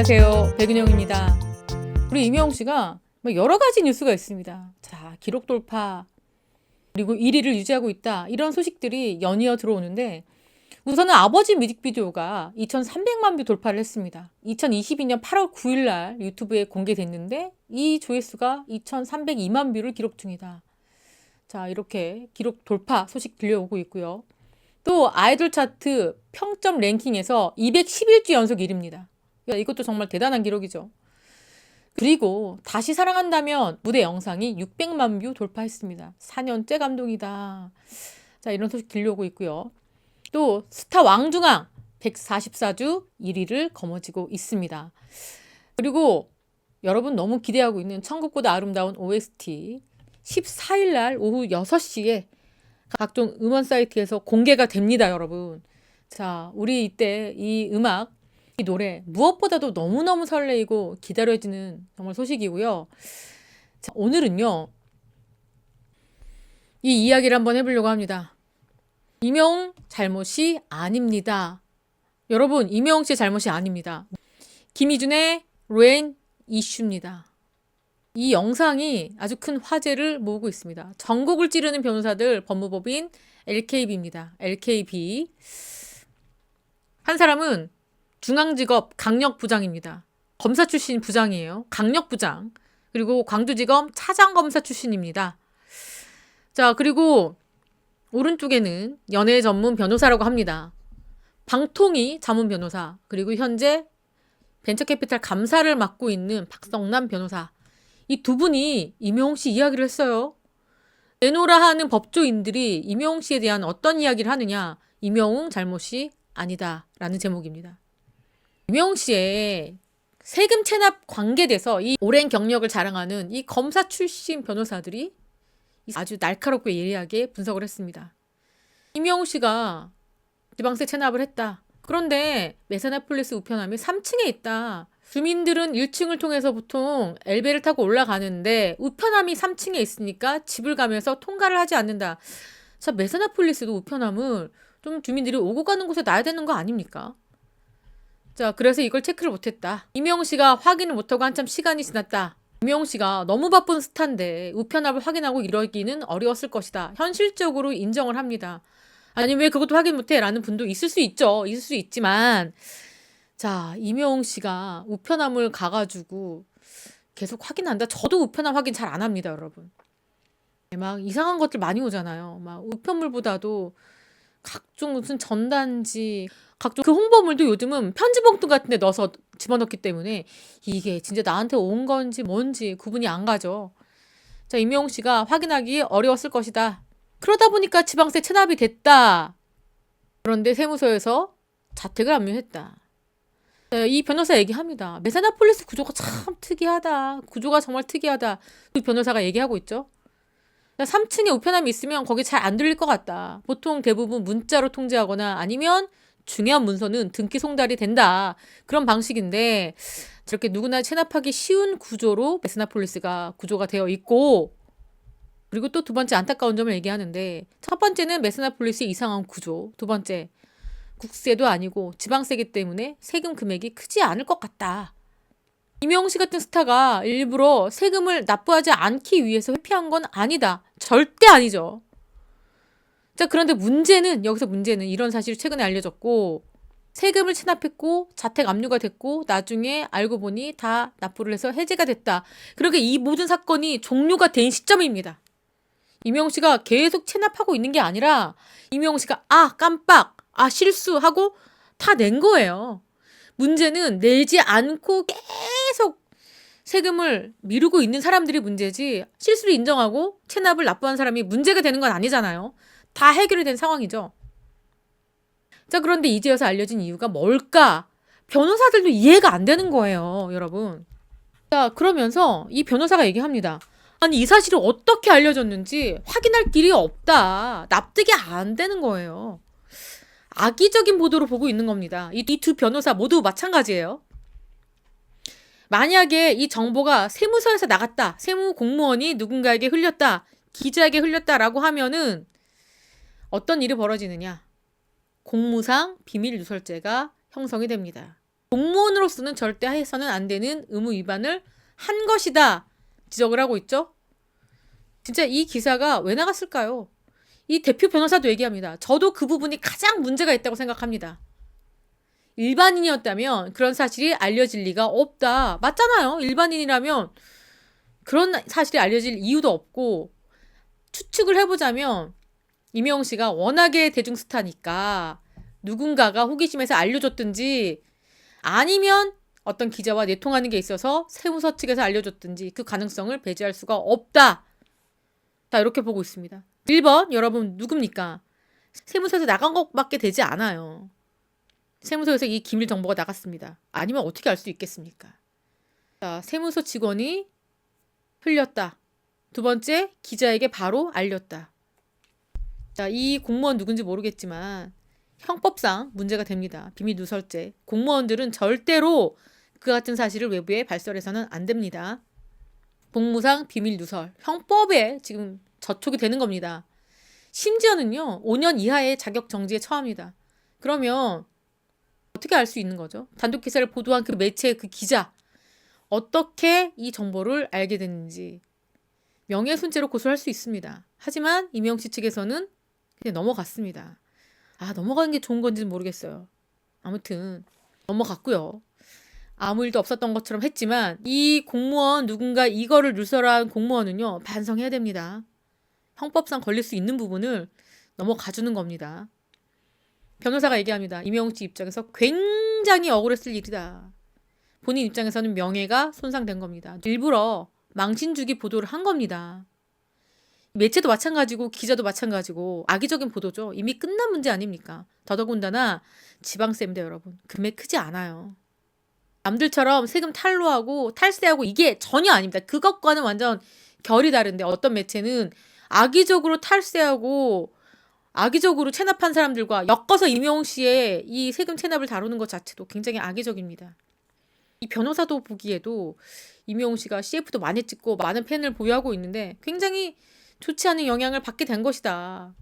안녕하세요. 백은영입니다. 우리 임영웅 씨가 여러 가지 뉴스가 있습니다. 자, 기록 돌파, 그리고 1위를 유지하고 있다. 이런 소식들이 연이어 들어오는데 우선은 아버지 뮤직비디오가 2,300만 뷰 돌파를 했습니다. 2022년 8월 9일 날 유튜브에 공개됐는데 이 조회수가 2,302만 뷰를 기록 중이다. 자, 이렇게 기록 돌파 소식 들려오고 있고요. 또 아이돌 차트 평점 랭킹에서 211주 연속 1위입니다. 이것도 정말 대단한 기록이죠. 그리고 다시 사랑한다면 무대 영상이 600만 뷰 돌파했습니다. 4년째 감동이다. 자, 이런 소식 들려오고 있고요. 또 스타 왕중왕 144주 1위를 거머쥐고 있습니다. 그리고 여러분 너무 기대하고 있는 천국보다 아름다운 OST 14일 날 오후 6시에 각종 음원 사이트에서 공개가 됩니다, 여러분. 자, 우리 이때 이 음악, 이 노래 무엇보다도 너무너무 설레이고 기다려지는 정말 소식이고요. 자, 오늘은요. 이 이야기를 한번 해보려고 합니다. 임영웅 잘못이 아닙니다. 여러분, 임영웅 씨의 잘못이 아닙니다. 김희준의 레인 이슈입니다. 이 영상이 아주 큰 화제를 모으고 있습니다. 전국을 찌르는 변호사들 법무법인 LKB입니다. LKB. 한 사람은 중앙지검 강력부장입니다. 검사 출신 부장이에요. 강력부장. 그리고 광주지검 차장검사 출신입니다. 자, 그리고 오른쪽에는 연애 전문 변호사라고 합니다. 방통위 자문 변호사. 그리고 현재 벤처캐피탈 감사를 맡고 있는 박성남 변호사. 이 두 분이 임영웅 씨 이야기를 했어요. 내노라 하는 법조인들이 임영웅 씨에 대한 어떤 이야기를 하느냐. 임영웅 잘못이 아니다 라는 제목입니다. 임영웅 씨의 세금 체납 관계돼서 이 오랜 경력을 자랑하는 이 검사 출신 변호사들이 아주 날카롭고 예리하게 분석을 했습니다. 임영웅 씨가 지방세 체납을 했다. 그런데 메사나폴리스 우편함이 3층에 있다. 주민들은 1층을 통해서 보통 엘베를 타고 올라가는데 우편함이 3층에 있으니까 집을 가면서 통과를 하지 않는다. 자, 메사나폴리스도 우편함을 좀 주민들이 오고 가는 곳에 놔야 되는 거 아닙니까? 자, 그래서 이걸 체크를 못했다. 임영웅 씨가 확인을 못하고 한참 시간이 지났다. 임영웅 씨가 너무 바쁜 스타인데 우편함을 확인하고 이러기는 어려웠을 것이다. 현실적으로 인정을 합니다. 아니 왜 그것도 확인 못해? 라는 분도 있을 수 있죠. 있을 수 있지만 자, 임영웅 씨가 우편함을 가가지고 계속 확인한다. 저도 우편함 확인 잘 안 합니다, 여러분. 막 이상한 것들 많이 오잖아요. 막 우편물보다도 각종 무슨 전단지, 각종 그 홍보물도 요즘은 편지 봉투 같은 데 넣어서 집어넣기 때문에 이게 진짜 나한테 온 건지 뭔지 구분이 안 가죠. 자, 임영웅 씨가 확인하기 어려웠을 것이다. 그러다 보니까 지방세 체납이 됐다. 그런데 세무서에서 자택을 압류했다. 이 변호사 얘기합니다. 메사나폴리스 구조가 참 특이하다. 구조가 정말 특이하다. 그 변호사가 얘기하고 있죠. 3층에 우편함이 있으면 거기 잘 안 들릴 것 같다. 보통 대부분 문자로 통지하거나 아니면 중요한 문서는 등기 송달이 된다. 그런 방식인데 저렇게 누구나 체납하기 쉬운 구조로 메사나폴리스가 구조가 되어 있고 그리고 또 두 번째 안타까운 점을 얘기하는데 첫 번째는 메사나폴리스의 이상한 구조. 두 번째 국세도 아니고 지방세기 때문에 세금 금액이 크지 않을 것 같다. 임영웅 씨 같은 스타가 일부러 세금을 납부하지 않기 위해서 회피한 건 아니다. 절대 아니죠. 자, 그런데 여기서 문제는 이런 사실이 최근에 알려졌고 세금을 체납했고 자택 압류가 됐고 나중에 알고 보니 다 납부를 해서 해제가 됐다. 그렇게 이 모든 사건이 종료가 된 시점입니다. 임영웅 씨가 계속 체납하고 있는 게 아니라 임영웅 씨가 깜빡 실수하고 다 낸 거예요. 문제는 내지 않고 계속 세금을 미루고 있는 사람들이 문제지 실수를 인정하고 체납을 납부한 사람이 문제가 되는 건 아니잖아요. 다 해결이 된 상황이죠. 자, 그런데 이제 와서 알려진 이유가 뭘까? 변호사들도 이해가 안 되는 거예요, 여러분. 자, 그러면서 이 변호사가 얘기합니다. 아니, 이 사실이 어떻게 알려졌는지 확인할 길이 없다. 납득이 안 되는 거예요. 악의적인 보도로 보고 있는 겁니다. 이 두 변호사 모두 마찬가지예요. 만약에 이 정보가 세무서에서 나갔다. 세무 공무원이 누군가에게 흘렸다. 기자에게 흘렸다라고 하면은 어떤 일이 벌어지느냐. 공무상 비밀 누설죄가 형성이 됩니다. 공무원으로서는 절대 해서는 안 되는 의무 위반을 한 것이다. 지적을 하고 있죠. 진짜 이 기사가 왜 나갔을까요? 이 대표 변호사도 얘기합니다. 저도 그 부분이 가장 문제가 있다고 생각합니다. 일반인이었다면 그런 사실이 알려질 리가 없다. 맞잖아요. 일반인이라면 그런 사실이 알려질 이유도 없고, 추측을 해보자면 이명웅 씨가 워낙에 대중스타니까 누군가가 호기심에서 알려줬든지, 아니면 어떤 기자와 내통하는 게 있어서 세무서 측에서 알려줬든지 그 가능성을 배제할 수가 없다. 다 이렇게 보고 있습니다. 1번, 여러분 누굽니까? 세무서에서 나간 것밖에 되지 않아요. 세무서에서 이 기밀 정보가 나갔습니다. 아니면 어떻게 알 수 있겠습니까? 자, 세무서 직원이 흘렸다. 두 번째, 기자에게 바로 알렸다. 자, 이 공무원 누군지 모르겠지만 형법상 문제가 됩니다. 비밀 누설죄. 공무원들은 절대로 그 같은 사실을 외부에 발설해서는 안 됩니다. 공무상 비밀 누설. 형법에 지금 저촉이 되는 겁니다. 심지어는요, 5년 이하의 자격 정지에 처합니다. 그러면 어떻게 알 수 있는 거죠? 단독 기사를 보도한 그 매체의 그 기자, 어떻게 이 정보를 알게 됐는지 명예훼손죄로 고소할 수 있습니다. 하지만 이명웅 씨 측에서는 그냥 넘어갔습니다. 넘어가는 게 좋은 건지는 모르겠어요. 아무튼 넘어갔고요. 아무 일도 없었던 것처럼 했지만 이 공무원, 누군가 이거를 누설한 공무원은요, 반성해야 됩니다. 형법상 걸릴 수 있는 부분을 넘어가주는 겁니다. 변호사가 얘기합니다. 이명웅 씨 입장에서 굉장히 억울했을 일이다. 본인 입장에서는 명예가 손상된 겁니다. 일부러 망신주기 보도를 한 겁니다. 매체도 마찬가지고 기자도 마찬가지고 악의적인 보도죠. 이미 끝난 문제 아닙니까? 더더군다나 지방세입니다, 여러분. 금액 크지 않아요. 남들처럼 세금 탈루하고 탈세하고 이게 전혀 아닙니다. 그것과는 완전 결이 다른데, 어떤 매체는 악의적으로 탈세하고 악의적으로 체납한 사람들과 엮어서 이명웅 씨의 이 세금 체납을 다루는 것 자체도 굉장히 악의적입니다. 이 변호사도 보기에도 이명웅 씨가 CF도 많이 찍고 많은 팬을 보유하고 있는데 굉장히 좋지 않은 영향을 받게 된 것이다.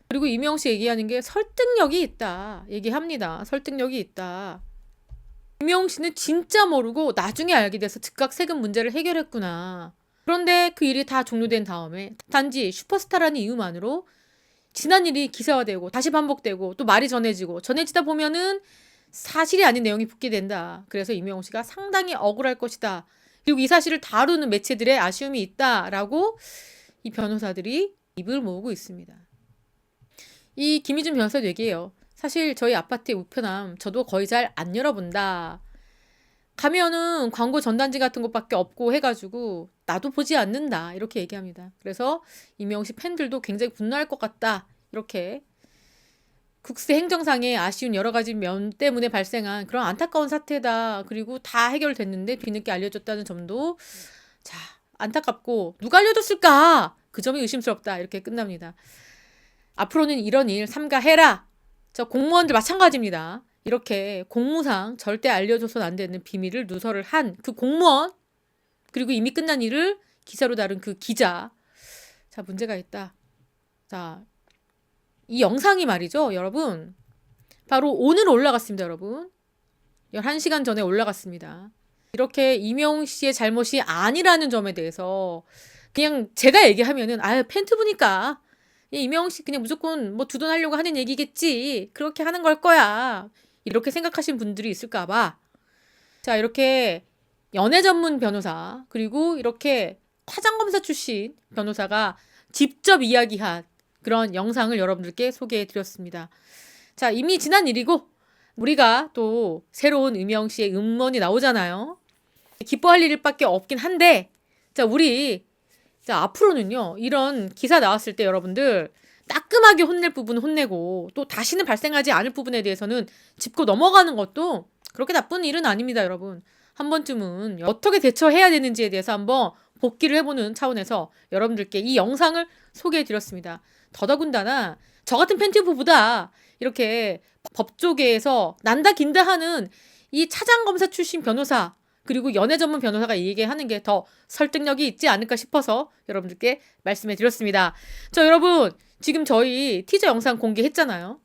그리고 이명웅 씨 얘기하는 게 설득력이 있다. 얘기합니다. 설득력이 있다. 이명웅 씨는 진짜 모르고 나중에 알게 돼서 즉각 세금 문제를 해결했구나. 그런데 그 일이 다 종료된 다음에 단지 슈퍼스타라는 이유만으로 지난 일이 기사화되고 다시 반복되고 또 말이 전해지다 보면은 사실이 아닌 내용이 붙게 된다. 그래서 이명웅 씨가 상당히 억울할 것이다. 그리고 이 사실을 다루는 매체들의 아쉬움이 있다라고 이 변호사들이 입을 모으고 있습니다. 이 김희준 변호사도 얘기해요. 사실 저희 아파트의 우편함 저도 거의 잘 안 열어본다. 가면은 광고 전단지 같은 것밖에 없고 해가지고 나도 보지 않는다. 이렇게 얘기합니다. 그래서 이명웅 씨 팬들도 굉장히 분노할 것 같다. 이렇게 국세 행정상의 아쉬운 여러 가지 면 때문에 발생한 그런 안타까운 사태다. 그리고 다 해결됐는데 뒤늦게 알려졌다는 점도 자, 안타깝고 누가 알려줬을까? 그 점이 의심스럽다. 이렇게 끝납니다. 앞으로는 이런 일 삼가해라. 저 공무원들 마찬가지입니다. 이렇게 공무상 절대 알려줘서는 안 되는 비밀을 누설을 한 그 공무원, 그리고 이미 끝난 일을 기사로 다룬 그 기자. 자, 문제가 있다. 자, 이 영상이 말이죠, 여러분. 바로 오늘 올라갔습니다, 여러분. 11시간 전에 올라갔습니다. 이렇게 이명웅 씨의 잘못이 아니라는 점에 대해서 그냥 제가 얘기하면은 팬투브니까 이명웅 씨 그냥 무조건 뭐 두둔하려고 하는 얘기겠지. 그렇게 하는 걸 거야. 이렇게 생각하신 분들이 있을까 봐. 자, 이렇게 연애 전문 변호사, 그리고 이렇게 화장검사 출신 변호사가 직접 이야기한 그런 영상을 여러분들께 소개해 드렸습니다. 자, 이미 지난 일이고 우리가 또 새로운 이명웅 씨의 음원이 나오잖아요. 기뻐할 일밖에 없긴 한데, 자, 앞으로는요, 이런 기사 나왔을 때 여러분들 따끔하게 혼낼 부분은 혼내고 또 다시는 발생하지 않을 부분에 대해서는 짚고 넘어가는 것도 그렇게 나쁜 일은 아닙니다, 여러분. 한 번쯤은 어떻게 대처해야 되는지에 대해서 한번 복기를 해보는 차원에서 여러분들께 이 영상을 소개해 드렸습니다. 더더군다나 저 같은 팬티브보다 이렇게 법조계에서 난다 긴다 하는 이 차장검사 출신 변호사, 그리고 연애 전문 변호사가 이 얘기하는 게 더 설득력이 있지 않을까 싶어서 여러분들께 말씀해 드렸습니다. 자, 여러분, 지금 저희 티저 영상 공개했잖아요.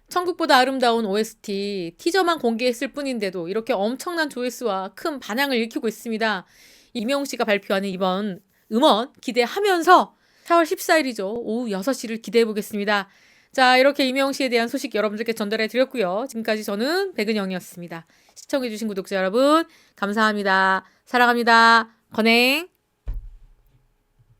천국보다 아름다운 OST 티저만 공개했을 뿐인데도 이렇게 엄청난 조회수와 큰 반향을 일으키고 있습니다. 이명웅 씨가 발표하는 이번 음원 기대하면서 4월 14일이죠. 오후 6시를 기대해 보겠습니다. 자, 이렇게 이명웅 씨에 대한 소식 여러분들께 전달해 드렸고요. 지금까지 저는 백은영이었습니다. 시청해 주신 구독자 여러분 감사합니다. 사랑합니다. 건행.